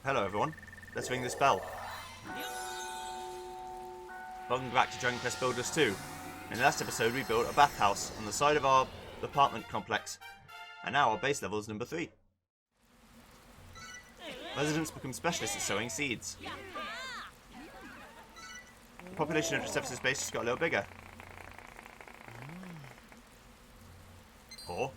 Hello everyone, let's ring this bell. Welcome back to Dragon Quest Builders 2. In the last episode we built a bathhouse on the side of our apartment complex, and now our base level is number 3. Residents become specialists at sowing seeds. The population of Josephus' base just got a little bigger. Or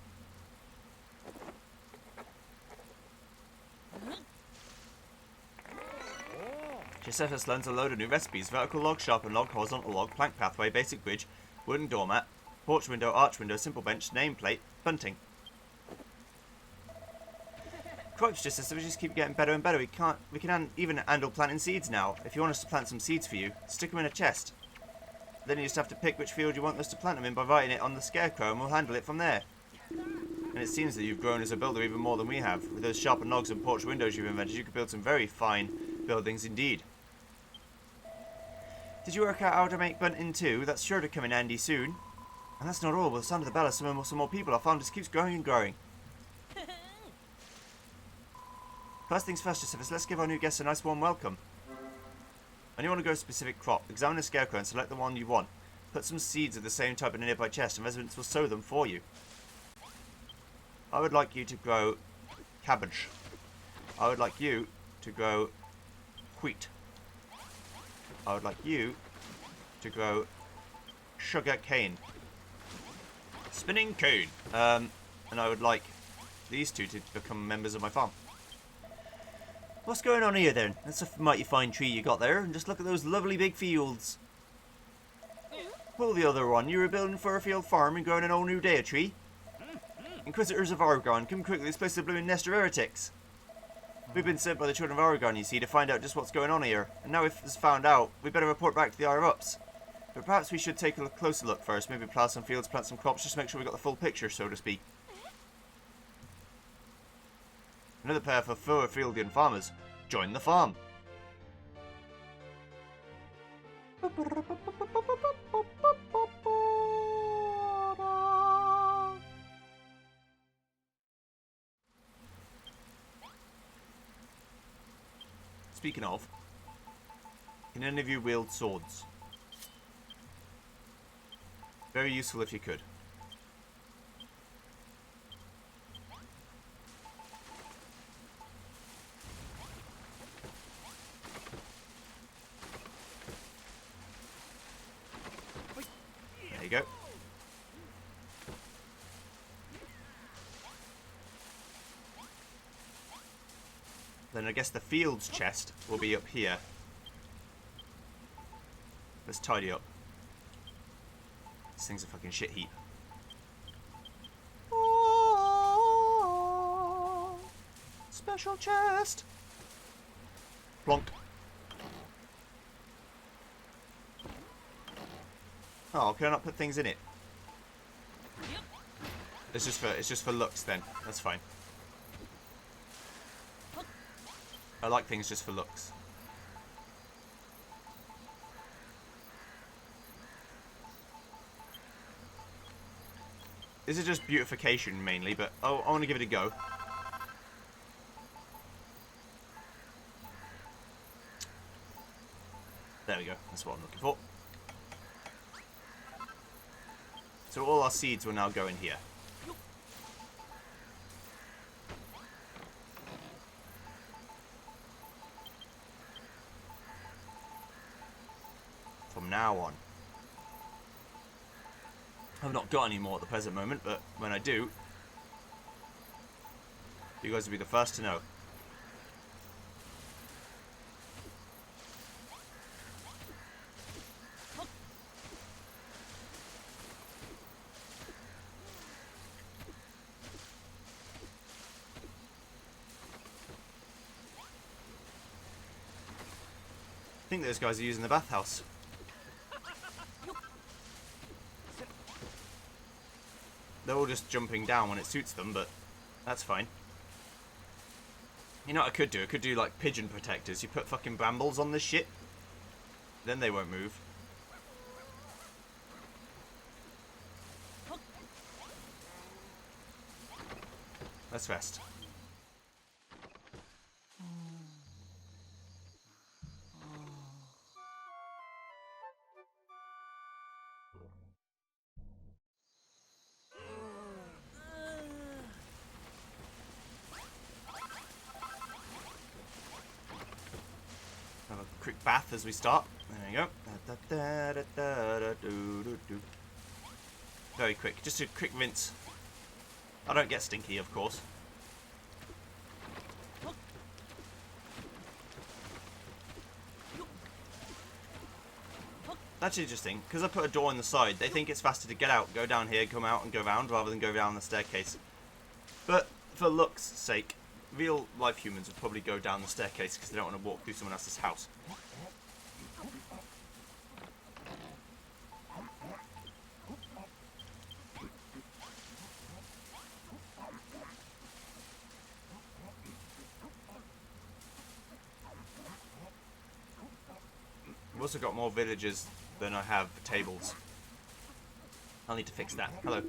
Josephus learns a load of new recipes: vertical log, sharpened log, horizontal log, plank pathway, basic bridge, wooden doormat, porch window, arch window, simple bench, nameplate, bunting. Cripes just says we just keep getting better and better. We can even handle planting seeds now. If you want us to plant some seeds for you, stick them in a chest. Then you just have to pick which field you want us to plant them in by writing it on the scarecrow, and we'll handle it from there. And it seems that you've grown as a builder even more than we have. With those sharpened logs and porch windows you've invented, you could build some very fine buildings indeed. Did you work out how to make bunting too? That's sure to come in handy soon. And that's not all. With the sound of the bell, some more people. Our farm just keeps growing and growing. First things first, Josephus, let's give our new guests a nice warm welcome. When you want to grow a specific crop, examine the scarecrow and select the one you want. Put some seeds of the same type in a nearby chest and residents will sow them for you. I would like you to grow cabbage. I would like you to grow wheat. I would like you to grow sugar cane. Spinning cane. And I would like these two to become members of my farm. What's going on here then? That's a mighty fine tree you got there, and just look at those lovely big fields. Pull the other one. You were building for a field farm and growing an all new daya tree. Inquisitors of Argon, come quickly, this place is a blooming nest of heretics. We've been sent by the children of Argon, you see, to find out just what's going on here. And now we've found out, we better report back to the higher ups. But perhaps we should take a closer look first. Maybe plough some fields, plant some crops, just to make sure we got the full picture, so to speak. Another pair for Furfieldian farmers. Join the farm. Speaking of, can any of you wield swords? Very useful if you could. There you go. Then I guess the fields chest will be up here. Let's tidy up. This thing's a fucking shit heap. Oh, special chest. Plonk. Oh, can I not put things in it? It's just for looks then. That's fine. I like things just for looks. This is just beautification mainly, but I want to give it a go. There we go. That's what I'm looking for. So all our seeds will now go in here. From now on. I've not got any more at the present moment, but when I do, you guys will be the first to know. I think those guys are using the bathhouse. They're all just jumping down when it suits them, but that's fine. You know what I could do? I could do like pigeon protectors. You put fucking brambles on this shit, then they won't move. Let's rest. bath as we start. There you go. Very quick. Just a quick rinse. I don't get stinky, of course. That's interesting, because I put a door on the side, they think it's faster to get out, go down here, come out and go round, rather than go down the staircase. But, for looks' sake, real life humans would probably go down the staircase because they don't want to walk through someone else's house. I've also got more villagers than I have tables. I'll need to fix that. Hello.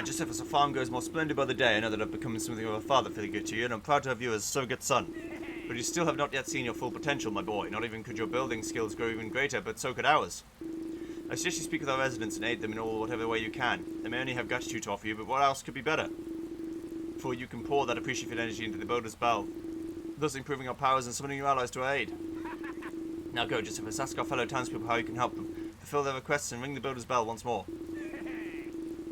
Just as a farm grows more splendid by the day, I know that I've become something of a father figure to you, and I'm proud to have you as a surrogate son. But you still have not yet seen your full potential, my boy. Not even could your building skills grow even greater, but so could ours. I suggest you speak with our residents and aid them in whatever way you can. They may only have gratitude to offer you, but what else could be better? For you can pour that appreciative energy into the Builder's Bell, thus improving our powers and summoning your allies to our aid. Now go, Josephus, ask our fellow townspeople how you can help them, fulfill their requests, and ring the Builder's Bell once more.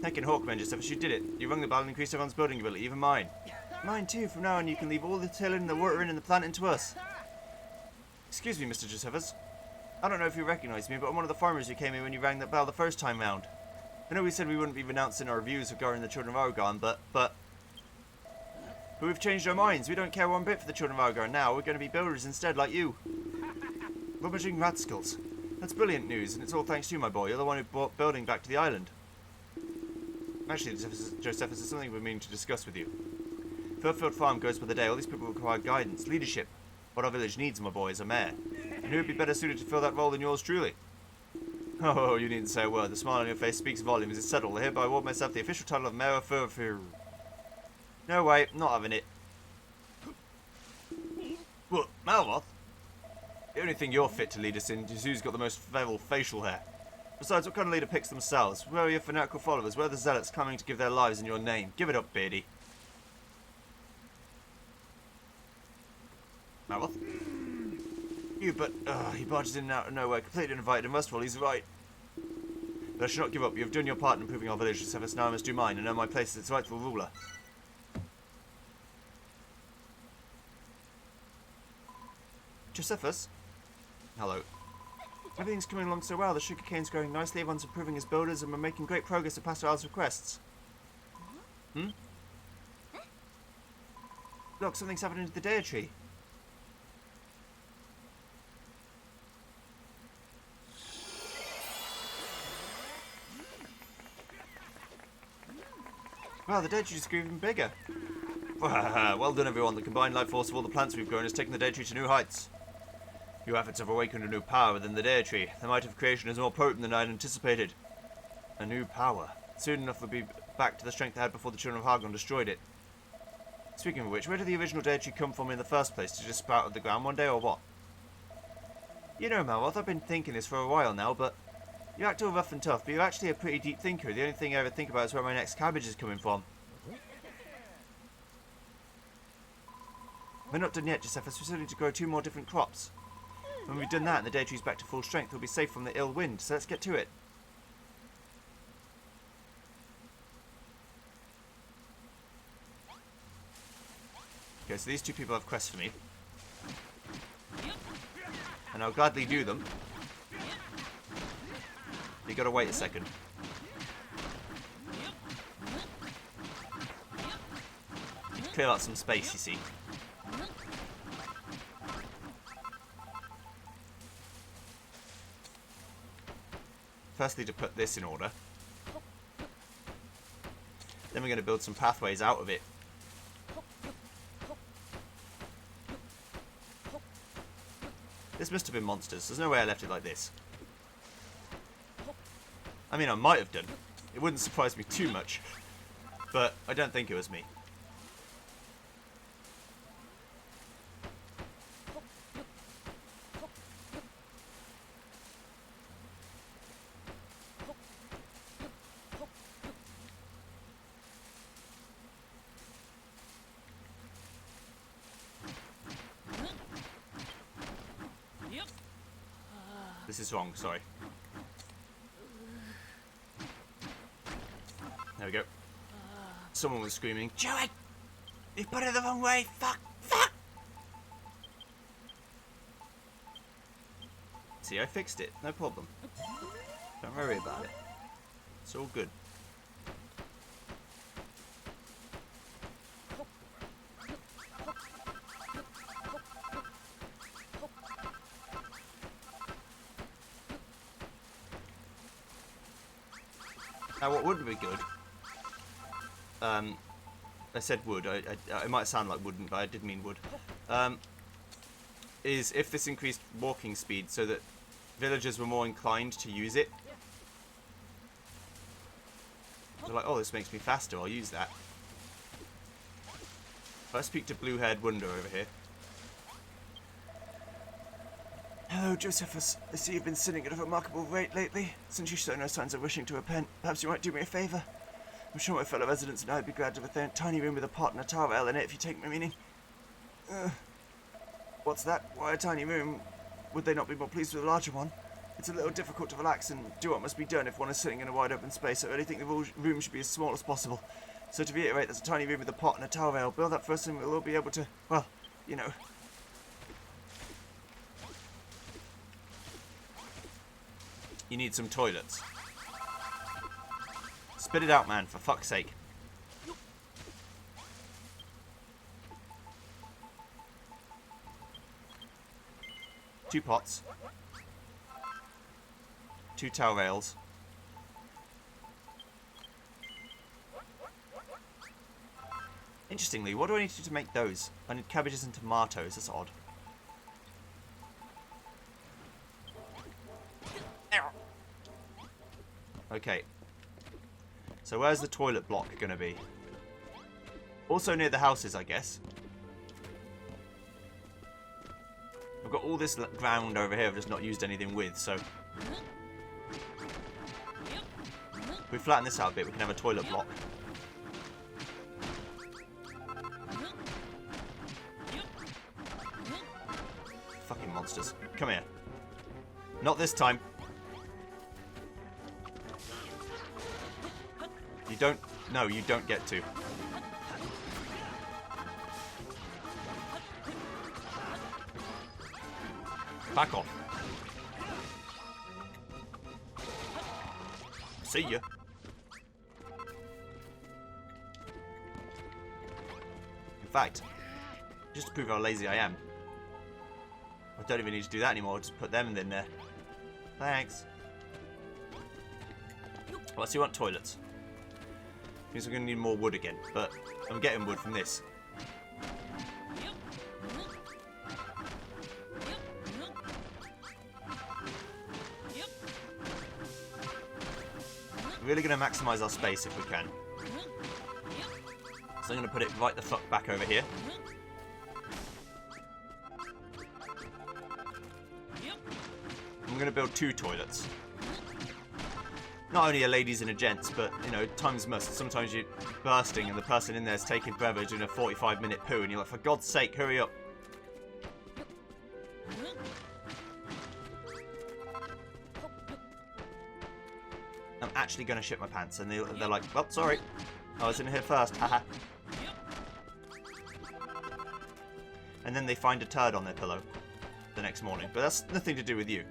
Heckin' Hawkman, Josephus, you did it. You rung the bell and increased everyone's building ability, even mine. Mine too, from now on you can leave all the tilling, the watering, and the planting to us. Excuse me, Mr. Josephus. I don't know if you recognise me, but I'm one of the farmers who came in when you rang that bell the first time round. I know we said we wouldn't be renouncing our views regarding the Children of Argon, but we've changed our minds. We don't care one bit for the Children of Argon now. We're going to be builders instead, like you. Rummaging rascals. That's brilliant news, and it's all thanks to you, my boy. You're the one who brought building back to the island. Actually, Josephus, is something we're meaning to discuss with you. Furfield Farm goes by the day. All these people require guidance, leadership. What our village needs, my boy, is a mayor. And who would be better suited to fill that role than yours truly? Oh, you needn't say a word. The smile on your face speaks volumes. It's settled. I hereby award myself the official title of Mayor of Furfield. No way, not having it. What, Malmoth? The only thing you're fit to lead us in is who's got the most facial hair. Besides, what kind of leader picks themselves? Where are your fanatical followers? Where are the zealots coming to give their lives in your name? Give it up, Beardy. Malmoth? You, but he barges in and out of nowhere, completely uninvited, and most of all, he's right. But I shall not give up. You have done your part in improving our village, Josephus. Now I must do mine, and earn my place as its rightful ruler. Josephus? Hello. Everything's coming along so well. The sugarcane's growing nicely, everyone's improving as builders, and we're making great progress with Pastoral's requests. Look, something's happening to the Dea tree. Wow, the Dea tree's grew even bigger. Well done, everyone. The combined life force of all the plants we've grown has taken the Dea tree to new heights. Your efforts have awakened a new power within the Dea tree. The might of creation is more potent than I had anticipated. A new power. Soon enough we'll be back to the strength I had before the Children of Hargon destroyed it. Speaking of which, where did the original Dea tree come from in the first place? Did it just sprout out of the ground one day, or what? You know, Malmoth, I've been thinking this for a while now, but you act all rough and tough, but you're actually a pretty deep thinker. The only thing I ever think about is where my next cabbage is coming from. We're not done yet, Josephus. We still need to grow 2 more different crops. When we've done that and the Dea tree's back to full strength, we'll be safe from the ill wind, so let's get to it. Okay, so these 2 people have quests for me. And I'll gladly do them. You gotta wait a second. Clear out some space, you see. Firstly, to put this in order. Then we're going to build some pathways out of it. This must have been monsters. There's no way I left it like this. I mean, I might have done. It wouldn't surprise me too much. But I don't think it was me. This is wrong, sorry. There we go. Someone was screaming, Joey! You put it the wrong way! Fuck! Fuck! See, I fixed it. No problem. Don't worry about it. It's all good. Now, what would be good, I said wood, it might sound like wouldn't, but I did mean wood, is if this increased walking speed so that villagers were more inclined to use it. They're like, oh, this makes me faster, I'll use that. Let's speak to blue-haired Wonder over here. Hello, Josephus. I see you've been sinning at a remarkable rate lately. Since you show no signs of wishing to repent, perhaps you might do me a favour. I'm sure my fellow residents and I would be glad of a tiny room with a pot and a towel in it, if you take my meaning. What's that? Why a tiny room? Would they not be more pleased with a larger one? It's a little difficult to relax and do what must be done if one is sitting in a wide open space. I really think the room should be as small as possible. So to reiterate, there's a tiny room with a pot and a towel rail. Build that first and we'll all be able to, well, you know. You need some toilets. Spit it out, man, for fuck's sake. Two pots. Two towel rails. Interestingly, what do I need to do to make those? I need cabbages and tomatoes, that's odd. Okay. So where's the toilet block going to be? Also near the houses, I guess. I've got all this ground over here I've just not used anything with, so... If we flatten this out a bit, we can have a toilet block. Fucking monsters. Come here. Not this time. You don't... No, you don't get to. Back off. See ya. In fact, just to prove how lazy I am, I don't even need to do that anymore. I'll just put them in there. Thanks. Well, so you want toilets. Means we're going to need more wood again, but I'm getting wood from this. We're really going to maximise our space if we can. So I'm going to put it right the fuck back over here. I'm going to build 2 toilets. Not only a ladies and a gents, but, you know, times must. Sometimes you're bursting and the person in there is taking forever doing a 45-minute poo and you're like, for God's sake, hurry up. I'm actually going to shit my pants. And they're like, well, sorry. I was in here first, haha. And then they find a turd on their pillow the next morning. But that's nothing to do with you.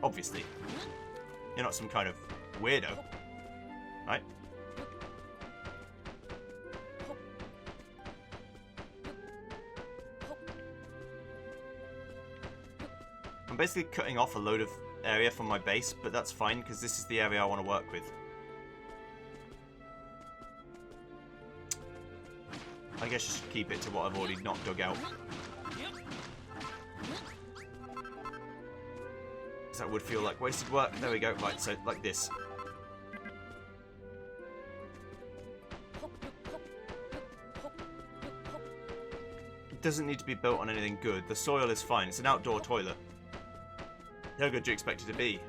Obviously. You're not some kind of weirdo, right? I'm basically cutting off a load of area from my base, but that's fine because this is the area I want to work with. I guess I should keep it to what I've already not dug out. That would feel like wasted work. There we go. Right, so like this. It doesn't need to be built on anything good. The soil is fine. It's an outdoor toilet. How good do you expect it to be?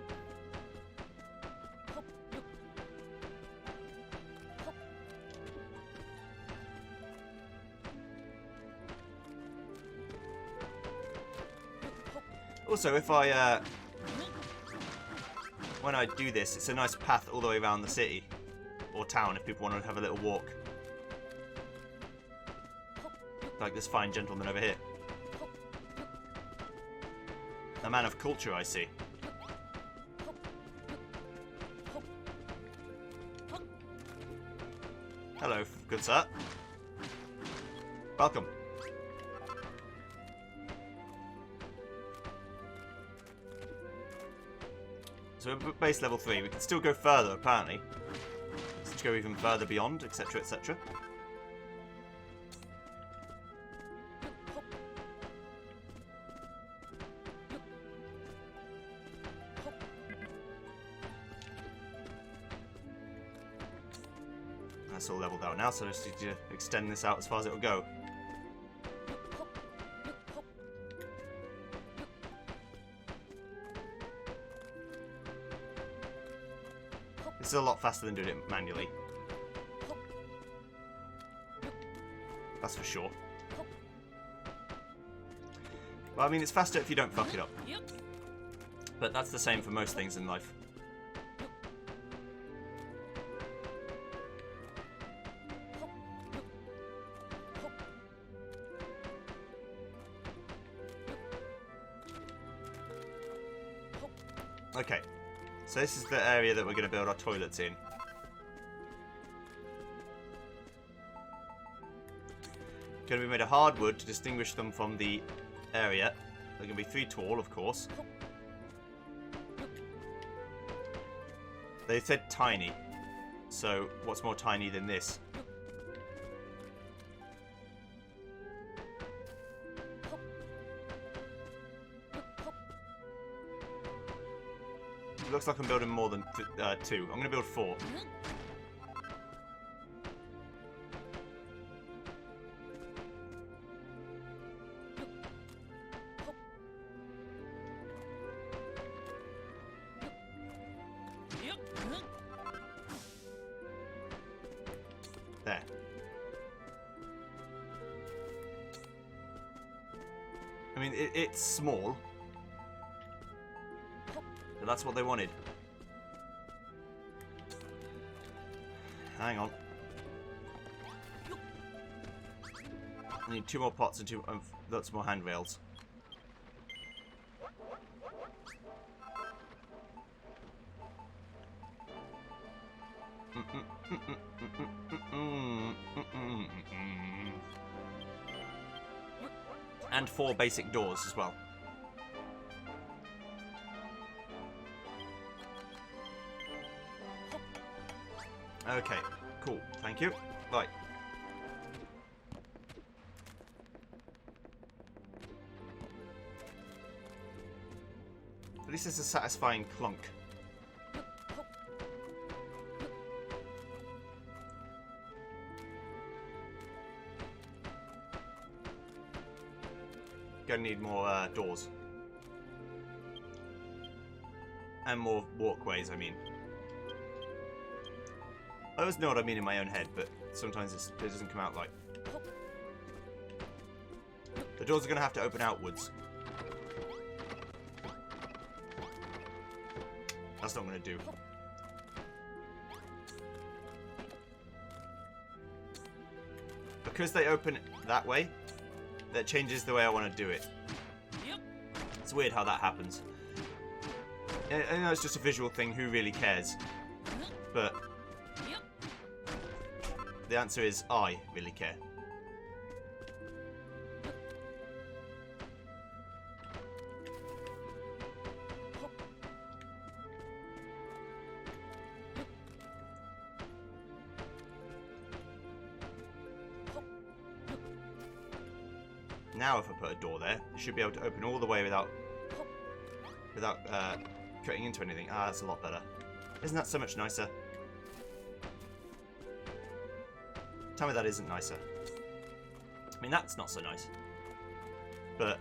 Also, if I when I do this, it's a nice path all the way around the city. Or town, if people want to have a little walk. Like this fine gentleman over here. A man of culture, I see. Hello, good sir. Welcome. So we're base level 3. We can still go further, apparently. Let's go even further beyond, etc, etc. That's all leveled out now, so I just need to extend this out as far as it will go. This is a lot faster than doing it manually. That's for sure. Well, I mean, it's faster if you don't fuck it up. But that's the same for most things in life. Okay, so this is the area that we're going to build our toilets in. Going to be made of hardwood to distinguish them from the area. They're going to be 3 tall, of course. They said tiny, so what's more tiny than this? Looks like I'm building more than 2. I'm going to build 4. There. I mean, it's small. But that's what they wanted. Hang on. I need 2 more pots and lots more handrails. And 4 basic doors as well. Okay, cool. Thank you. Right. At least it's a satisfying clunk. Gonna need more doors. And more walkways, I mean. I always know what I mean in my own head, but sometimes it doesn't come out right. The doors are going to have to open outwards. That's not going to do. Because they open that way, that changes the way I want to do it. It's weird how that happens. I know it's just a visual thing, who really cares? But the answer is, I really care. Now if I put a door there, it should be able to open all the way without cutting into anything. Ah, that's a lot better. Isn't that so much nicer? Tell me that isn't nicer. I mean, that's not so nice. But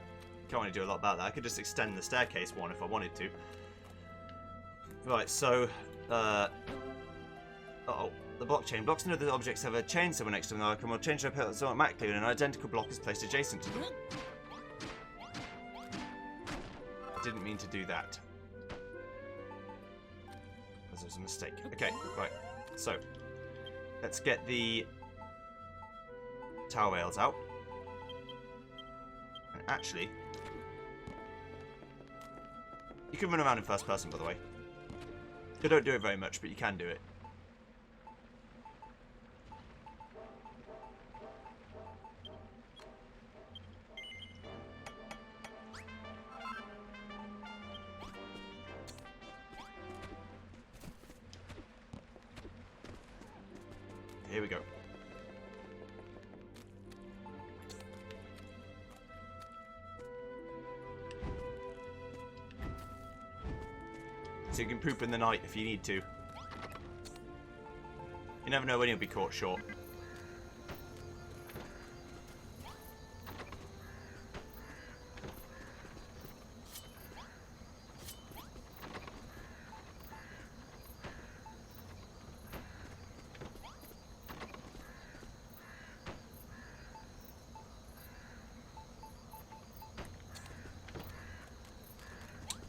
can't really do a lot about that. I could just extend the staircase one if I wanted to. Right, so uh-oh. The blockchain. Blocks and other objects have a chain symbol next to them. I can change their pillars automatically when an identical block is placed adjacent to them. I didn't mean to do that. Because there's a mistake. Okay, right. So, let's get the tower rails out. And actually, you can run around in first person, by the way. You don't do it very much, but you can do it. Here we go. So you can poop in the night if you need to. You never know when you'll be caught short.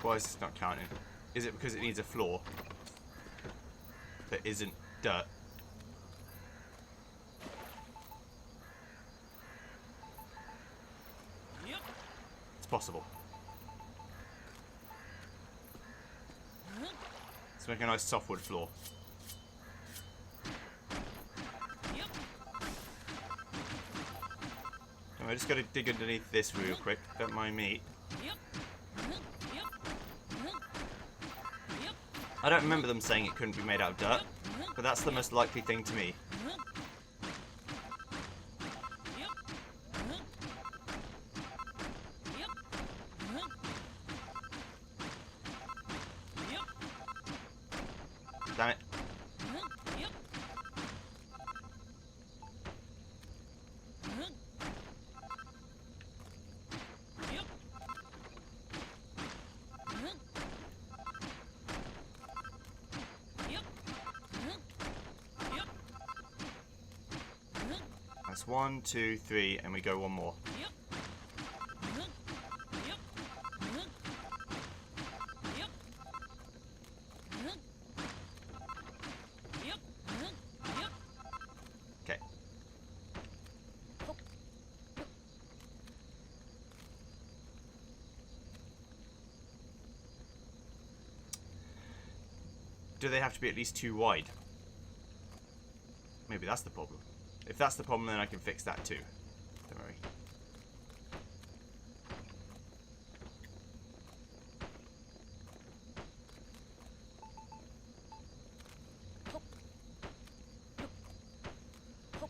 Why is this not counting? Is it because it needs a floor that isn't dirt? It's possible. Let's make a nice softwood floor. And I just got to dig underneath this real quick. Don't mind me. I don't remember them saying it couldn't be made out of dirt, but that's the most likely thing to me. Damn it. That's 1, 2, 3, and we go one more. Okay. Do they have to be at least 2 wide? Maybe that's the problem. If that's the problem, then I can fix that too. Don't worry.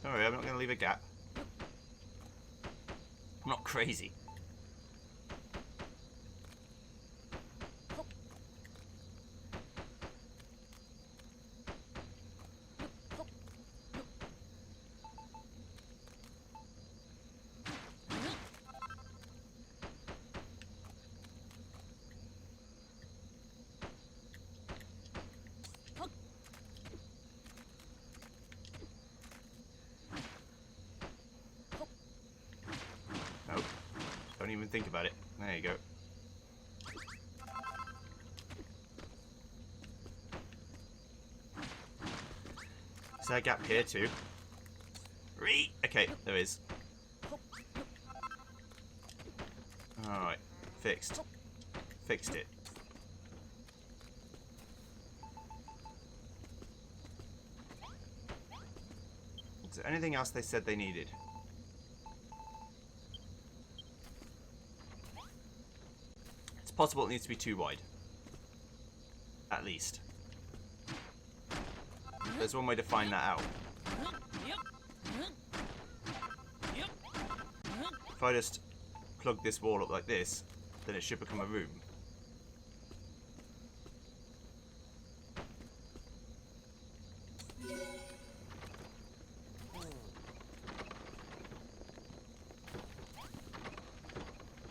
Don't worry, I'm not going to leave a gap. I'm not crazy. Nope. Don't even think about it. There you go. Is there a gap here too? Okay, there is. Alright. Fixed. Fixed it. Is there anything else they said they needed? It's possible it needs to be 2 wide. At least. There's one way to find that out. If I just plug this wall up like this, then it should become a room.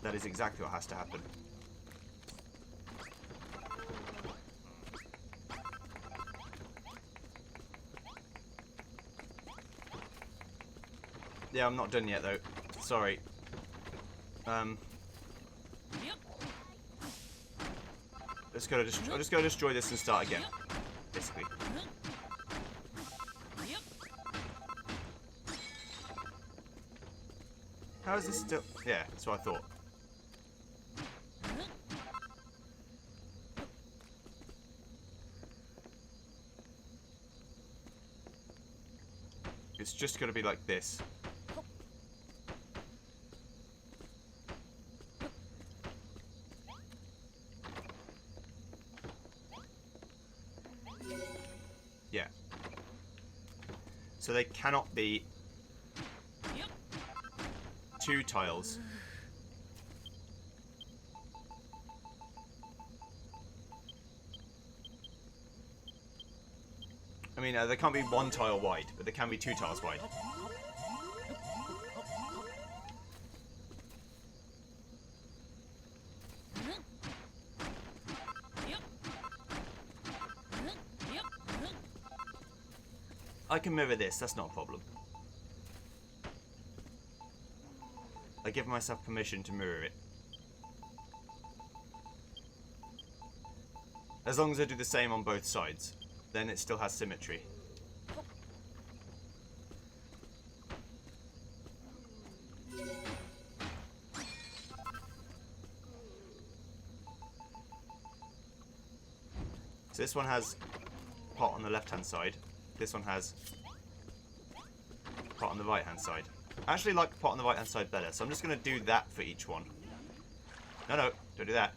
That is exactly what has to happen. Yeah, I'm not done yet though. Sorry. I'll just gotta destroy this and start again. basically. How is this still... Yeah, that's what I thought. It's just going to be like this. Yeah. So they cannot be 2 tiles. I mean, they can't be 1 tile wide, but they can be 2 tiles wide. I can mirror this, that's not a problem. I give myself permission to mirror it. As long as I do the same on both sides, then it still has symmetry. So this one has pot on the left hand side. This one has pot on the right hand side. I actually like pot on the right hand side better, so I'm just going to do that for each one. No, don't do that.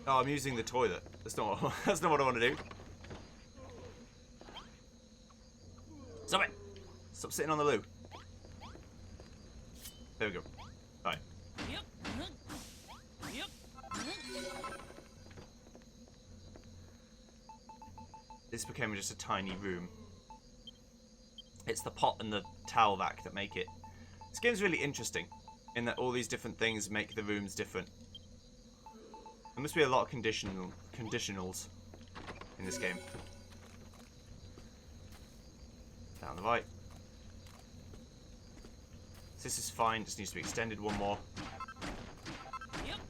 Oh, I'm using the toilet. That's not what, that's not what I want to do. Stop it! Stop sitting on the loo. There we go. Right. This became just a tiny room. It's the pot and the towel vac that make it. This game's really interesting in that all these different things make the rooms different. There must be a lot of conditionals in this game. Down the right. So this is fine, just needs to be extended one more.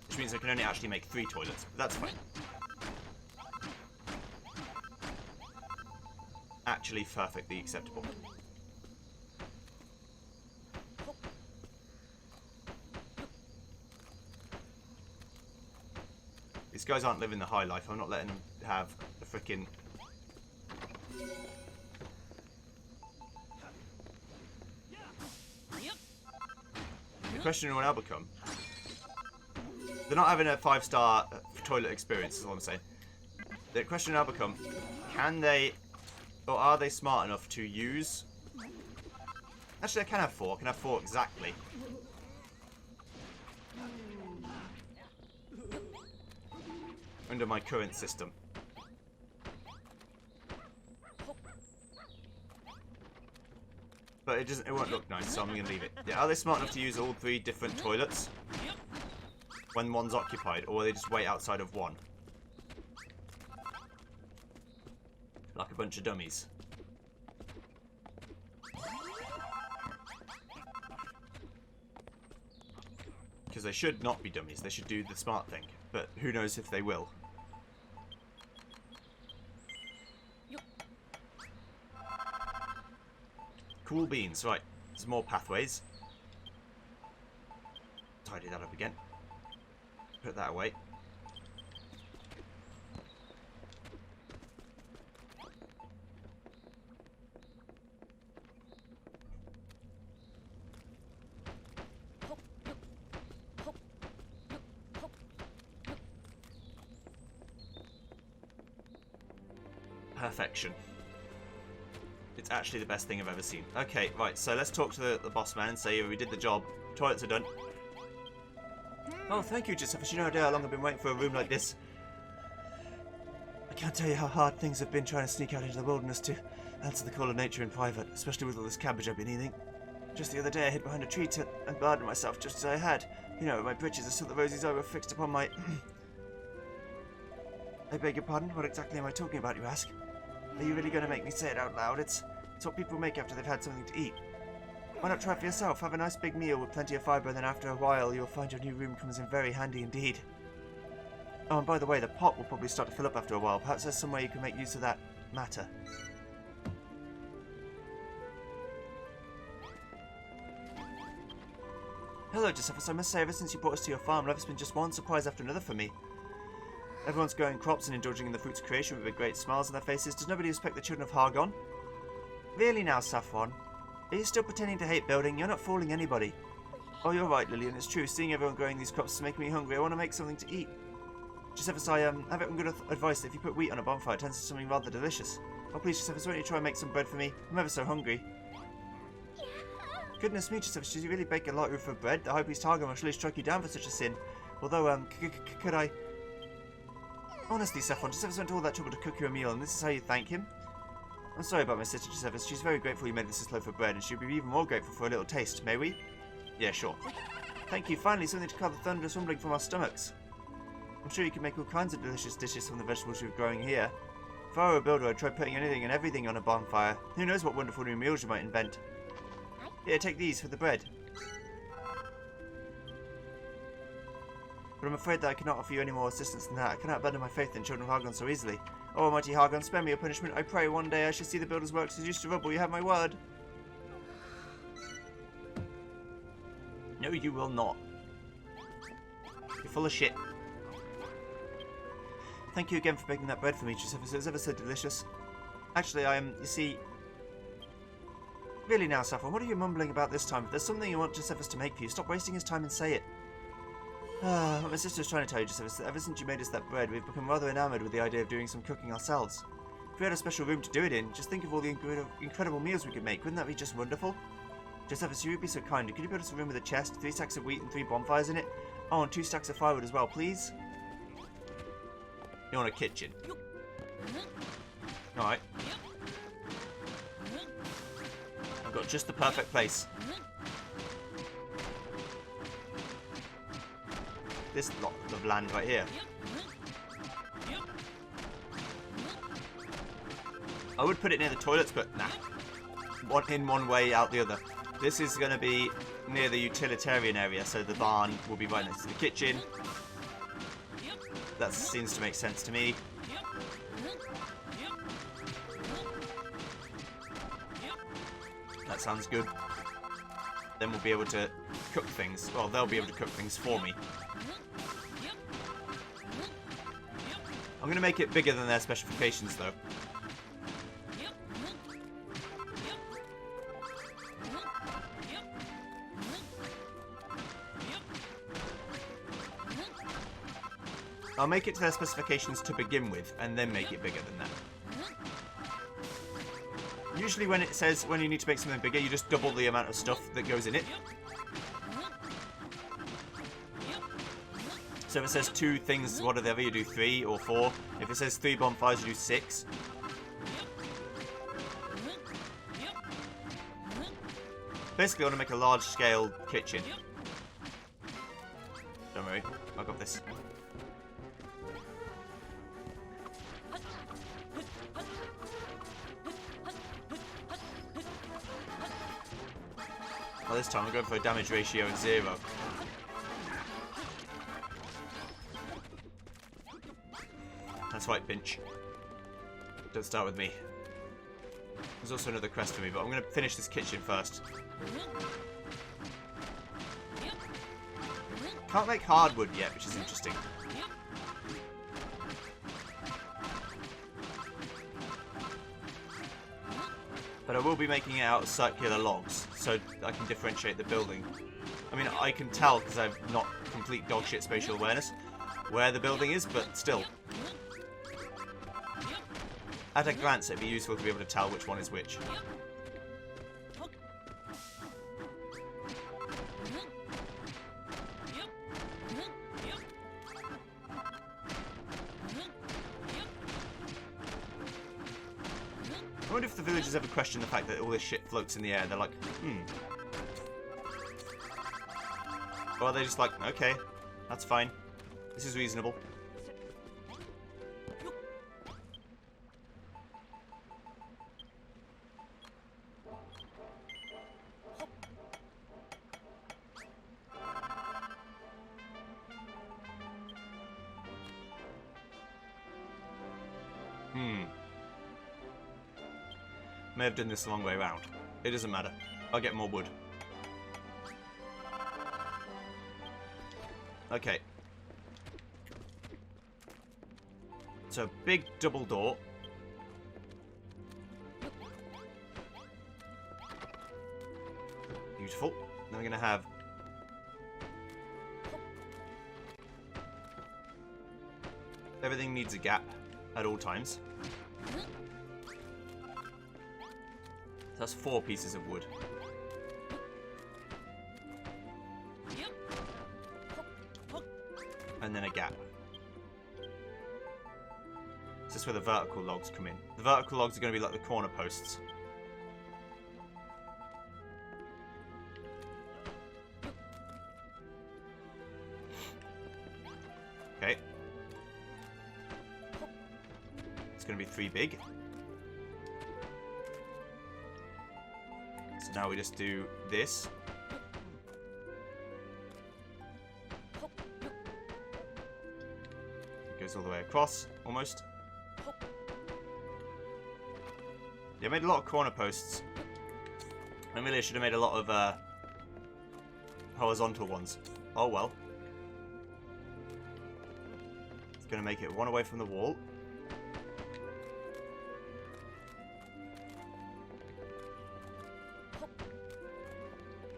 Which means I can only actually make 3 toilets, but that's fine. Actually perfectly acceptable. These guys aren't living the high life. I'm not letting them have a frickin'... The question will now become... They're not having a 5-star toilet experience, is all I'm saying. The question will now become, can they... Or are they smart enough to use... Actually, I can have 4. I can have 4 exactly. Under my current system. But it won't look nice, so I'm going to leave it. Yeah, are they smart enough to use all 3 different toilets when one's occupied, or will they just wait outside of one? Like a bunch of dummies. Because they should not be dummies, they should do the smart thing. But who knows if they will. Cool beans, right. Some more pathways. Tidy that up again. Put that away. Perfection. It's actually the best thing I've ever seen. Okay, right, so let's talk to the boss man and say we did the job. Toilets are done. Oh, thank you, Josephus. You no idea how long I've been waiting for a room like this. I can't tell you how hard things have been trying to sneak out into the wilderness to answer the call of nature in private, especially with all this cabbage I've been eating. Just the other day I hid behind a tree and burdened myself just as I had. You know, my breeches are still the roses I were fixed upon my... I beg your pardon? What exactly am I talking about, you ask? Are you really going to make me say it out loud? It's what people make after they've had something to eat. Why not try it for yourself? Have a nice big meal with plenty of fibre, and then after a while you'll find your new room comes in very handy indeed. Oh, and by the way, the pot will probably start to fill up after a while. Perhaps there's some way you can make use of that matter. Hello, Josephus. I must say, ever since you brought us to your farm, life has been just one surprise after another for me. Everyone's growing crops and indulging in the fruits of creation with great smiles on their faces. Does nobody respect the children of Hargon? Really now, Saffron? Are you still pretending to hate building? You're not fooling anybody. Oh, you're right, Lillian. It's true. Seeing everyone growing these crops is making me hungry. I want to make something to eat. Josephus, I have it on good advice that if you put wheat on a bonfire, it turns into something rather delicious. Oh, please, Josephus, won't you try and make some bread for me? I'm ever so hungry. Goodness me, Josephus, did you really bake a lot of bread? The High Priest Hargon will surely strike you down for such a sin. Although, could I... Honestly, Saffron, Josephus went to all that trouble to cook you a meal, and this is how you thank him? I'm sorry about my sister, Josephus. She's very grateful you made this loaf of bread, and she'll be even more grateful for a little taste. May we? Yeah, sure. Thank you. Finally, something to calm the thunderous rumbling from our stomachs. I'm sure you can make all kinds of delicious dishes from the vegetables we're growing here. If I were a builder, I'd try putting anything and everything on a bonfire. Who knows what wonderful new meals you might invent. Here, take these for the bread. But I'm afraid that I cannot offer you any more assistance than that. I cannot abandon my faith in children of Hargon so easily. Oh, almighty Hargon, spare me your punishment. I pray one day I shall see the builder's works reduced to rubble. You have my word. No, you will not. You're full of shit. Thank you again for baking that bread for me, Josephus. It was ever so delicious. Actually, you see... Really now, Saffron, what are you mumbling about this time? If there's something you want Josephus to make for you, stop wasting his time and say it. What my sister was trying to tell you, Josephus, that ever since you made us that bread, we've become rather enamoured with the idea of doing some cooking ourselves. If we had a special room to do it in, just think of all the incredible meals we could make. Wouldn't that be just wonderful? Josephus, you would be so kind. Could you build us a room with a chest, 3 stacks of wheat and 3 bonfires in it? Oh, and 2 stacks of firewood as well, please? You want a kitchen? Alright. I've got just the perfect place. This lot of land right here. I would put it near the toilets, but nah. One in one way, out the other. This is going to be near the utilitarian area, so the barn will be right next to the kitchen. That seems to make sense to me. That sounds good. Then we'll be able to cook things. Well, they'll be able to cook things for me. I'm going to make it bigger than their specifications, though. I'll make it to their specifications to begin with, and then make it bigger than that. Usually when it says when you need to make something bigger, you just double the amount of stuff that goes in it. So if it says 2 things, whatever, you do 3 or 4. If it says 3 bonfires, you do 6. Basically, I want to make a large-scale kitchen. Don't worry, I got this. Well, this time we're going for a damage ratio of 0. That's right, Pinch. Don't start with me. There's also another quest for me, but I'm going to finish this kitchen first. Can't make hardwood yet, which is interesting. But I will be making it out of circular logs, so I can differentiate the building. I mean, I can tell, because I've not complete dogshit spatial awareness, where the building is, but still. At a glance, it'd be useful to be able to tell which one is which. I wonder if the villagers ever question the fact that all this shit floats in the air. They're like, Or are they just like, okay, that's fine. This is reasonable. May have done this the long way around. It doesn't matter. I'll get more wood. Okay. So, big double door. Beautiful. Then we're going to have... everything needs a gap at all times. That's 4 pieces of wood. And then a gap. This is where the vertical logs come in. The vertical logs are going to be like the corner posts. Okay. It's going to be 3 big. So now we just do this. It goes all the way across, almost. Yeah, I made a lot of corner posts. I really should have made a lot of horizontal ones. Oh well. It's going to make it one away from the wall.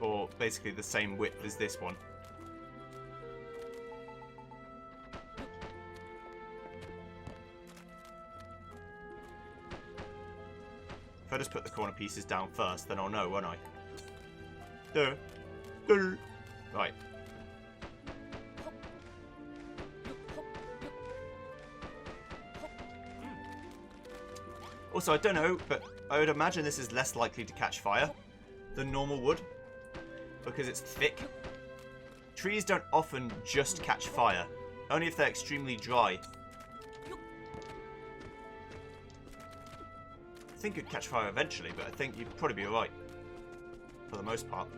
Or basically the same width as this one. If I just put the corner pieces down first, then I'll know, won't I? Duh. Duh. Right. Also, I don't know, but I would imagine this is less likely to catch fire than normal wood, because it's thick. Trees don't often just catch fire, only if they're extremely dry. I think it'd catch fire eventually, but I think you'd probably be alright. For the most part.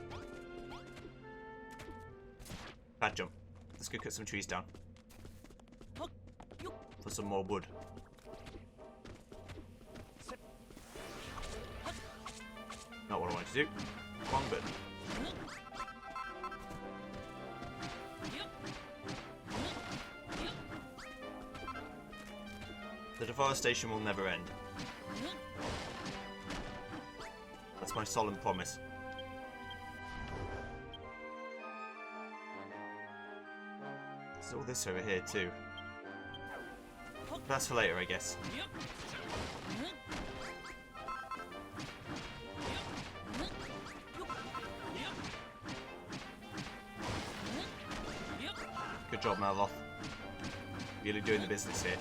Bad jump. Let's go cut some trees down. For some more wood. Not what I wanted to do. Wrong button. The deforestation will never end. That's my solemn promise. There's all this over here too. That's for later, I guess. Good job, Malvoth. Really doing the business here.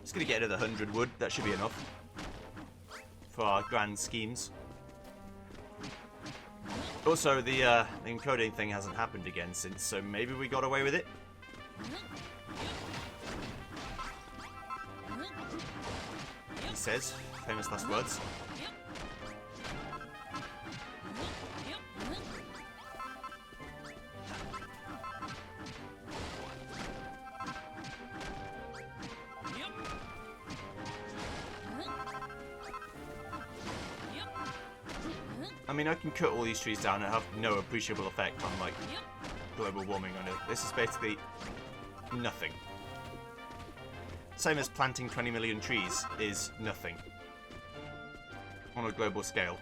Just gonna get another 100 wood. That should be enough for our grand schemes. Also, the encoding thing hasn't happened again since, so maybe we got away with it. He says, famous last words. I mean, I can cut all these trees down and have no appreciable effect on, like, global warming on it. This is basically nothing. Same as planting 20 million trees is nothing. On a global scale.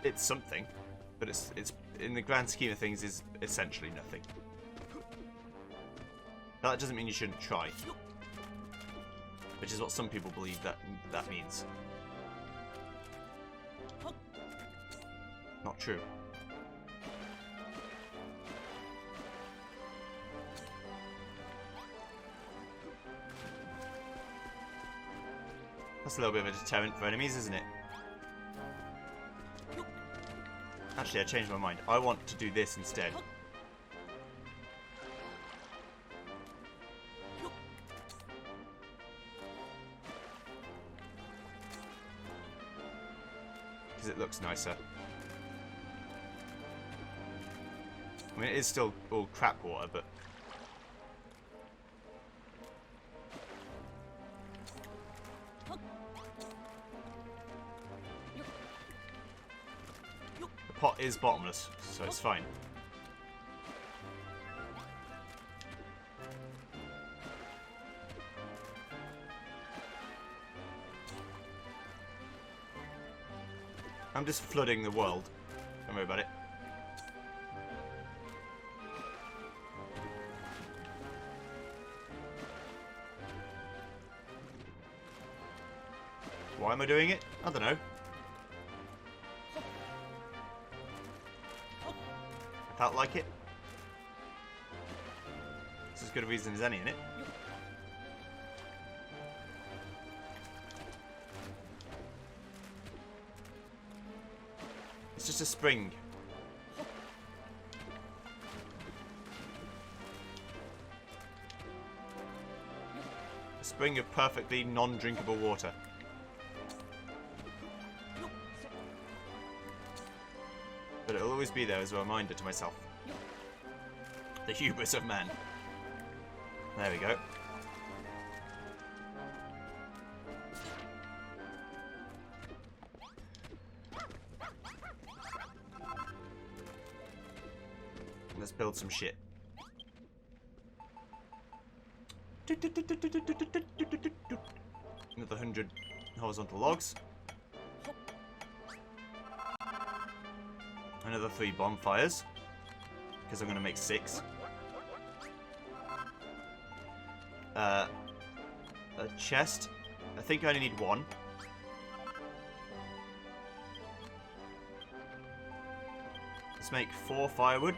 It's something, but it's in the grand scheme of things is essentially nothing. That doesn't mean you shouldn't try. Which is what some people believe that means. Not true. That's a little bit of a deterrent for enemies, isn't it? Actually, I changed my mind. I want to do this instead. Because it looks nicer. I mean, it is still all crap water, but... pot is bottomless, so it's fine. I'm just flooding the world. Don't worry about it. Why am I doing it? I don't know. I felt like it. It's as good a reason as any, isn't it? It's just a spring. A spring of perfectly non-drinkable water. But it'll always be there as a reminder to myself. The hubris of man. There we go. Let's build some shit. Another 100 horizontal logs. Another 3 bonfires. Because I'm going to make 6. A chest. I think I only need 1. Let's make 4 firewood.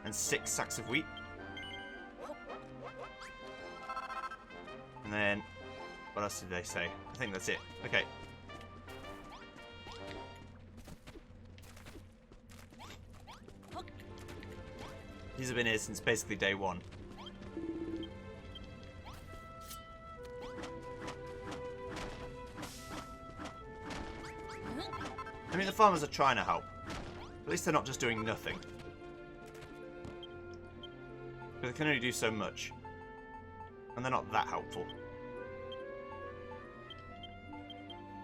And 6 sacks of wheat. And then, what else did they say? I think that's it. Okay. These have been here since basically day 1. I mean, the farmers are trying to help. At least they're not just doing nothing. But they can only do so much. And they're not that helpful.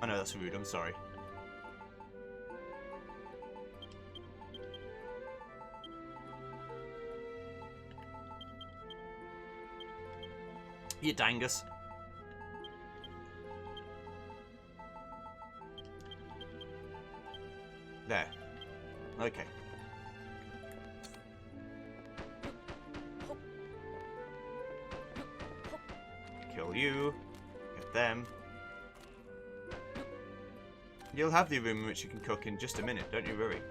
I know that's rude, I'm sorry. You dangus. There. Okay. Kill you. Get them. You'll have the room in which you can cook in just a minute, don't you worry.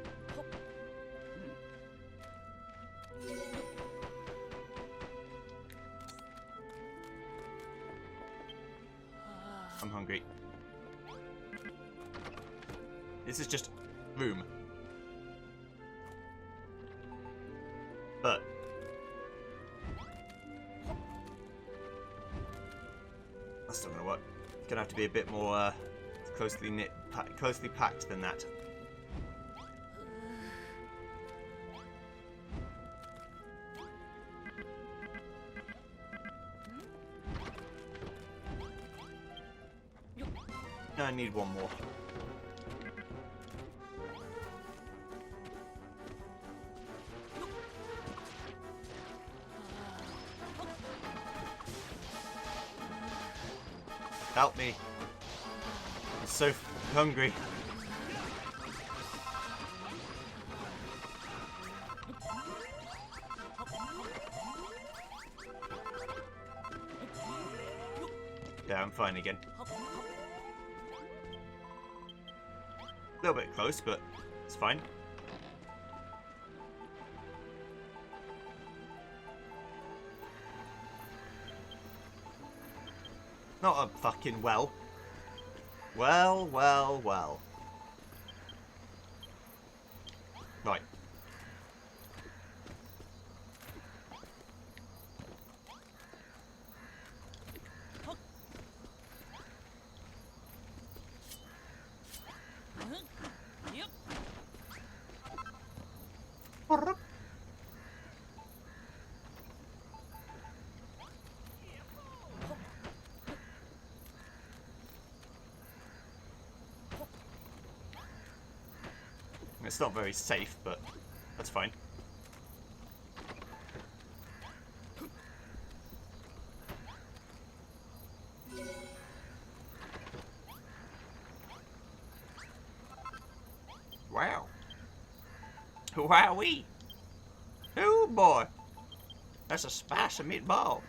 I'm hungry. This is just room. But that's not gonna work. It's gonna have to be a bit more closely knit, closely packed than that. I need 1 more. Help me. I'm so hungry. Yeah, I'm fine again. A little bit close, but it's fine. Not a fucking well. Well, well, well. Right. It's not very safe, but that's fine. Wow. Wowee. Oh boy. That's a spicy meatball.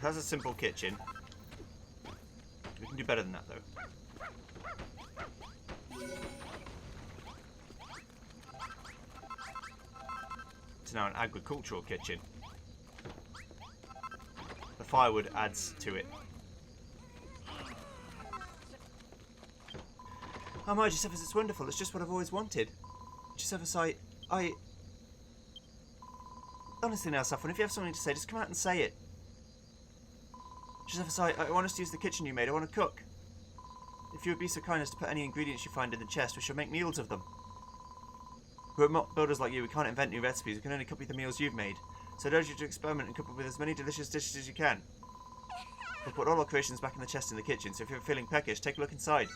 That's a simple kitchen. We can do better than that, though. It's now an agricultural kitchen. The firewood adds to it. Oh my, Josephus, it's wonderful. It's just what I've always wanted. Josephus, honestly now, Saffron, if you have something to say, just come out and say it. Josephus, I want us to use the kitchen you made. I want to cook. If you would be so kind as to put any ingredients you find in the chest, we shall make meals of them. We're not builders like you. We can't invent new recipes. We can only copy the meals you've made. So I urge you to experiment and come up with as many delicious dishes as you can. We'll put all our creations back in the chest in the kitchen, so if you're feeling peckish, take a look inside.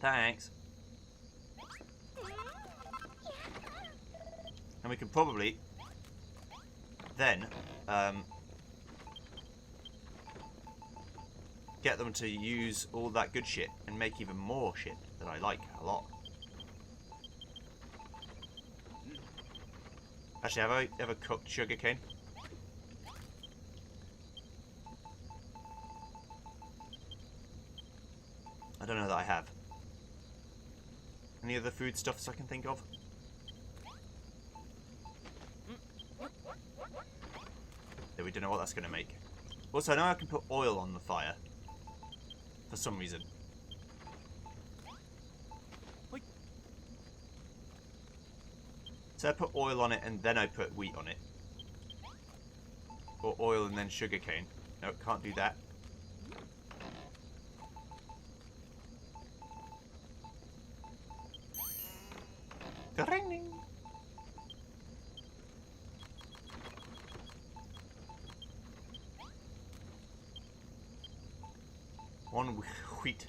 Thanks. And we can probably then get them to use all that good shit and make even more shit that I like a lot. Actually, have I ever cooked sugarcane? I don't know that I have. Any other foodstuffs I can think of? Yeah, we don't know what that's going to make. Also, I know I can put oil on the fire. For some reason. So I put oil on it and then I put wheat on it. Or oil and then sugarcane. No, can't do that. Ding. One wheat.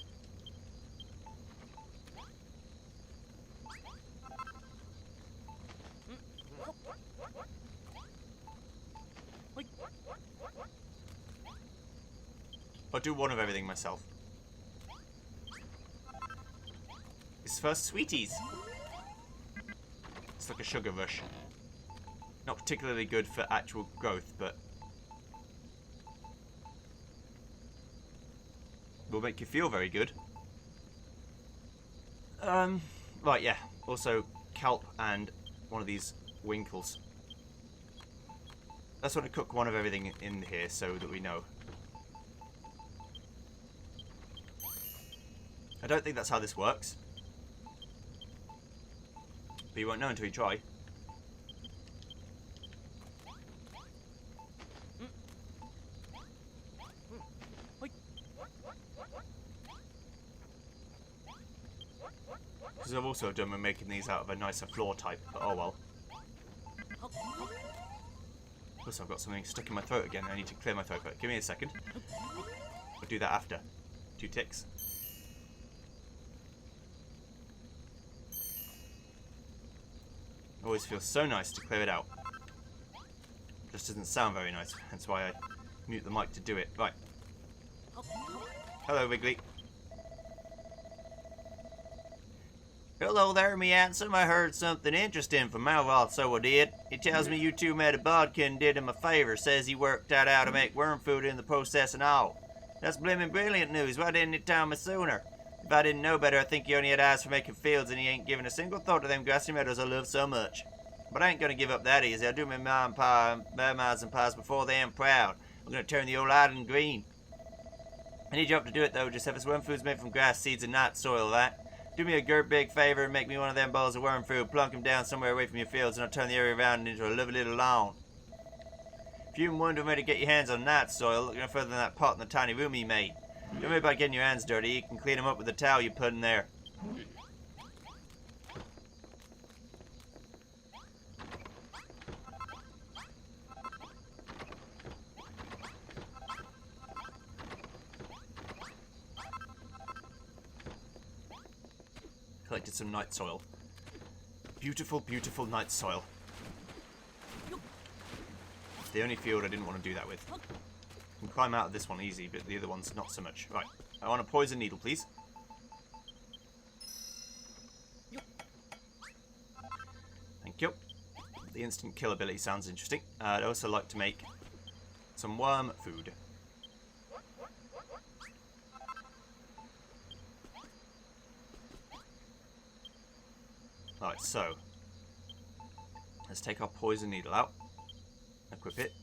I'll do one of everything myself. It's first sweeties. It's like a sugar rush. Not particularly good for actual growth, but will make you feel very good. Right, yeah. Also, kelp and one of these winkles. I just want to cook one of everything in here so that we know. I don't think that's how this works. But you won't know until you try. Because I've also done with making these out of a nicer floor type, but oh well. Also, I've got something stuck in my throat again. I need to clear my throat. Give me a second. I'll do that after. 2 ticks. Always feels so nice to clear it out. Just doesn't sound very nice, hence why I mute the mic to do it. Right. Hello, Wiggly. Hello there, me handsome. I heard something interesting from Malvault, so I did. He tells me you two met a bodkin and did him a favor. Says he worked out how to make worm food in the process and all. That's blimmin' brilliant news. Why didn't he tell me sooner? If I didn't know better, I'd think he only had eyes for making fields and he ain't giving a single thought to them grassy meadows I love so much. But I ain't gonna give up that easy. I'll do my ma and pa, their mas and pas before they am proud. I'm gonna turn the old island green. I need you up to do it though, Josephus. Worm food's made from grass, seeds, and not soil, that. Do me a gert big favor and make me one of them bowls of worm food. Plunk them down somewhere away from your fields and I'll turn the area around into a lovely little lawn. If you've been wondering where to get your hands on that soil, look no further than that pot in the tiny room he made. Don't worry about getting your hands dirty. You can clean them up with the towel you put in there. collected some night soil. Beautiful, beautiful night soil. The only field I didn't want to do that with. I can climb out of this one easy, but the other one's not so much. Right, I want a poison needle, please. Thank you. The instant kill ability sounds interesting. I'd also like to make some worm food. Right, so let's take our poison needle out. Equip it.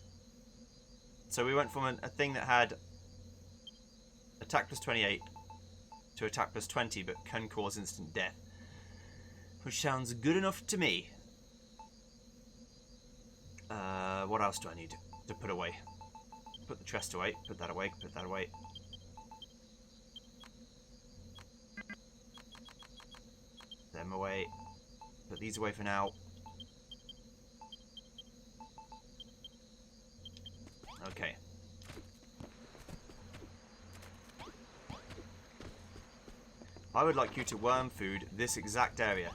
So we went from a thing that had attack plus 28 to attack plus 20 but can cause instant death. Which sounds good enough to me. What else do I need to put away? Put the chest away, put that away, put that away. Them away. Put these away for now. Okay. I would like you to worm food this exact area.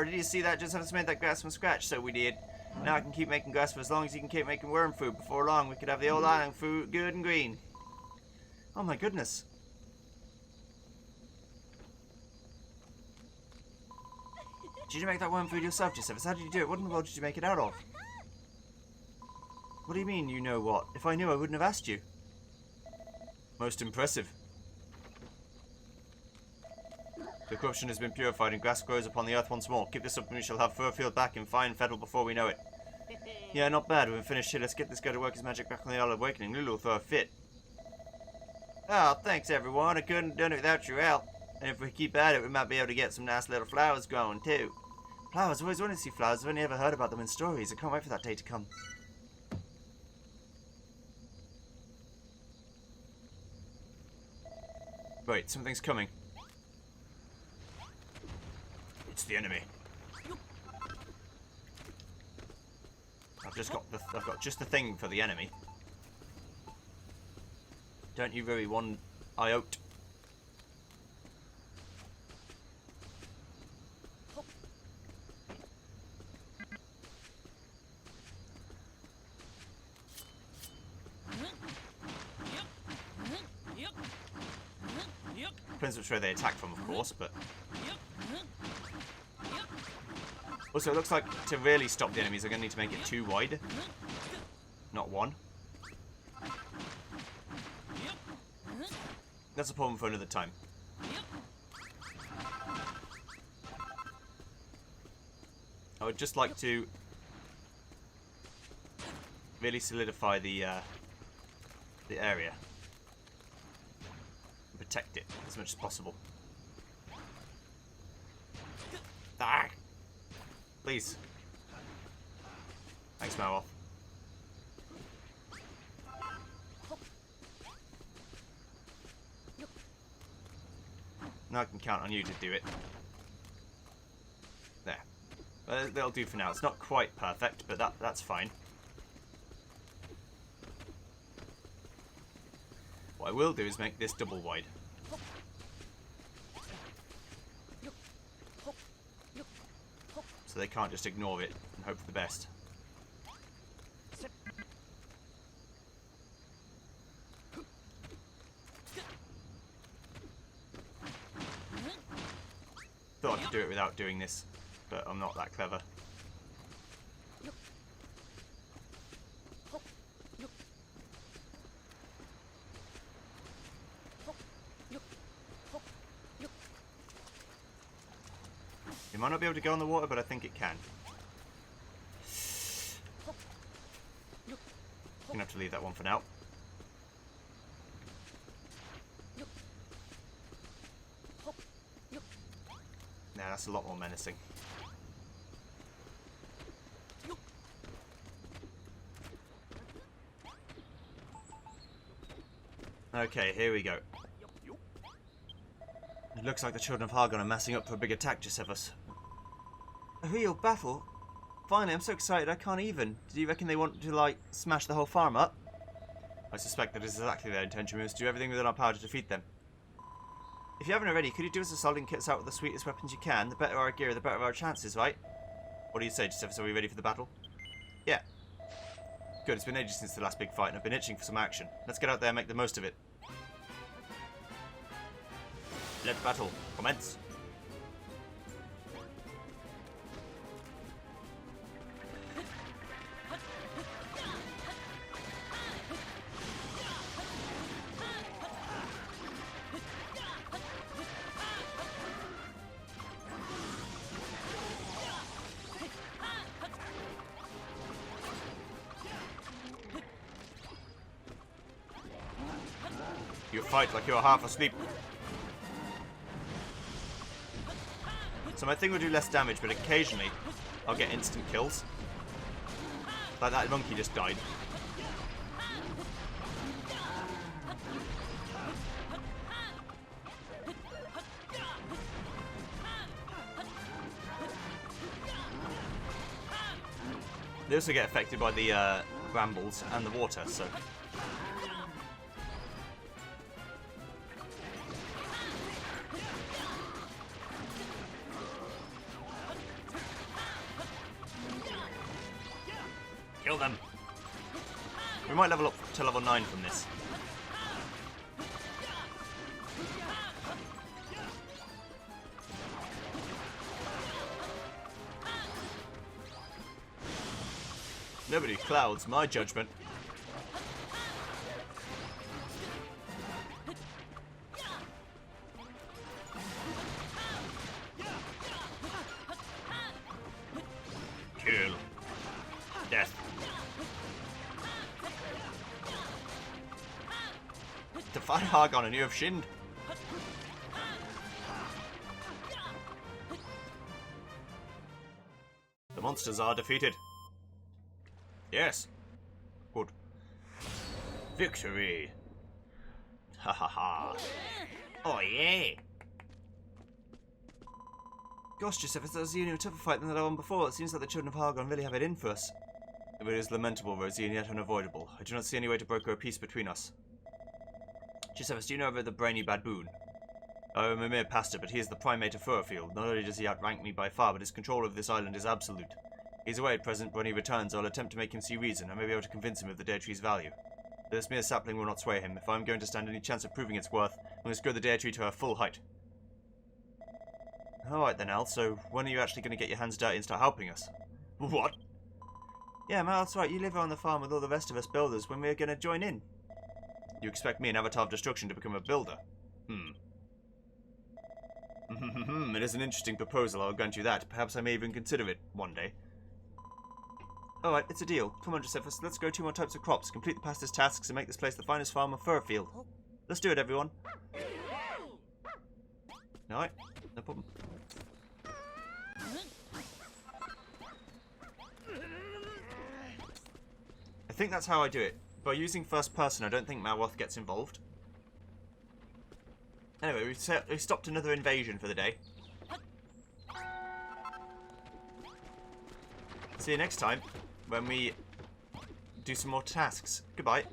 Did you see that? Just have to make that grass from scratch, so we did. Now I can keep making grass for as long as you can keep making worm food. Before long, we could have the old island food good and green. Oh my goodness. Did you make that worm food yourself, Josephus? How did you do it? What in the world did you make it out of? What do you mean, you know what? If I knew, I wouldn't have asked you. Most impressive. The corruption has been purified and grass grows upon the earth once more. Keep this up and we shall have Furfield back in fine fettle before we know it. Yeah, not bad. We've finished here. Let's get this guy to work his magic back on the Isle of Awakening. Lulu will throw a fit. Oh, thanks everyone. I couldn't have done it without your help. And if we keep at it, we might be able to get some nice little flowers growing too. Flowers? I've always wanted to see flowers. I've only ever heard about them in stories. I can't wait for that day to come. Wait, something's coming. It's the enemy. I've got just the thing for the enemy. Don't you really want iota? Depends which way they attack from, of course, but also, it looks like to really stop the enemies, I'm going to need to make it 2 wide, not 1. That's a problem for another time. I would just like to really solidify the area and protect it as much as possible. Ah! Please. Thanks, Malwell. Now I can count on you to do it. There. That'll do for now. It's not quite perfect, but that's fine. What I will do is make this double wide. So they can't just ignore it and hope for the best. Thought I could do it without doing this, but I'm not that clever. It might not be able to go on the water, but I think it can. Gonna have to leave that one for now. Nah, that's a lot more menacing. Okay, here we go. It looks like the Children of Hargon are massing up for a big attack, Josephus. A real battle? Finally, I'm so excited I can't even. Do you reckon they want to, like, smash the whole farm up? I suspect that is exactly their intention. We must do everything within our power to defeat them. If you haven't already, could you do us a solid and kit us out with the sweetest weapons you can? The better our gear, the better our chances, right? What do you say, Josephus? Are we ready for the battle? Yeah. Good, it's been ages since the last big fight, and I've been itching for some action. Let's get out there and make the most of it. Let battle commence. You fight like you're half asleep. So my thing will do less damage, but occasionally I'll get instant kills. Like that monkey just died. They also get affected by the brambles and the water, so... Kill them! We might level up to level 9 from this. Nobody clouds my judgment. Kill. Death. Defy Hargon and you have shinned. The monsters are defeated. Yes. Good. Victory. Ha ha ha. Oh yeah. Gosh, Josephus, that was even a tougher fight than the one before. It seems like the Children of Hargon really have it in for us. It is lamentable, Rosie, and yet unavoidable. I do not see any way to broker a peace between us. Josephus, do you know of the brainy baboon? I am a mere pastor, but he is the primate of Furfield. Not only does he outrank me by far, but his control of this island is absolute. He's away at present, but when he returns, I'll attempt to make him see reason. I may be able to convince him of the Dare Tree's value. This mere sapling will not sway him. If I'm going to stand any chance of proving its worth, I must grow the Dare Tree to her full height. Alright then, Al, so when are you actually going to get your hands dirty and start helping us? What? Yeah, Mal, that's right. You live on the farm with all the rest of us builders. When we're going to join in? You expect me, an Avatar of Destruction, to become a builder? It is an interesting proposal, I'll grant you that. Perhaps I may even consider it one day. Alright, it's a deal. Come on, Josephus, let's grow 2 more types of crops, complete the pastor's tasks, and make this place the finest farm of Furfield. Let's do it, everyone. Alright, no problem. I think that's how I do it. By using first person, I don't think Malroth gets involved. Anyway, we've stopped another invasion for the day. See you next time when we do some more tasks. Goodbye.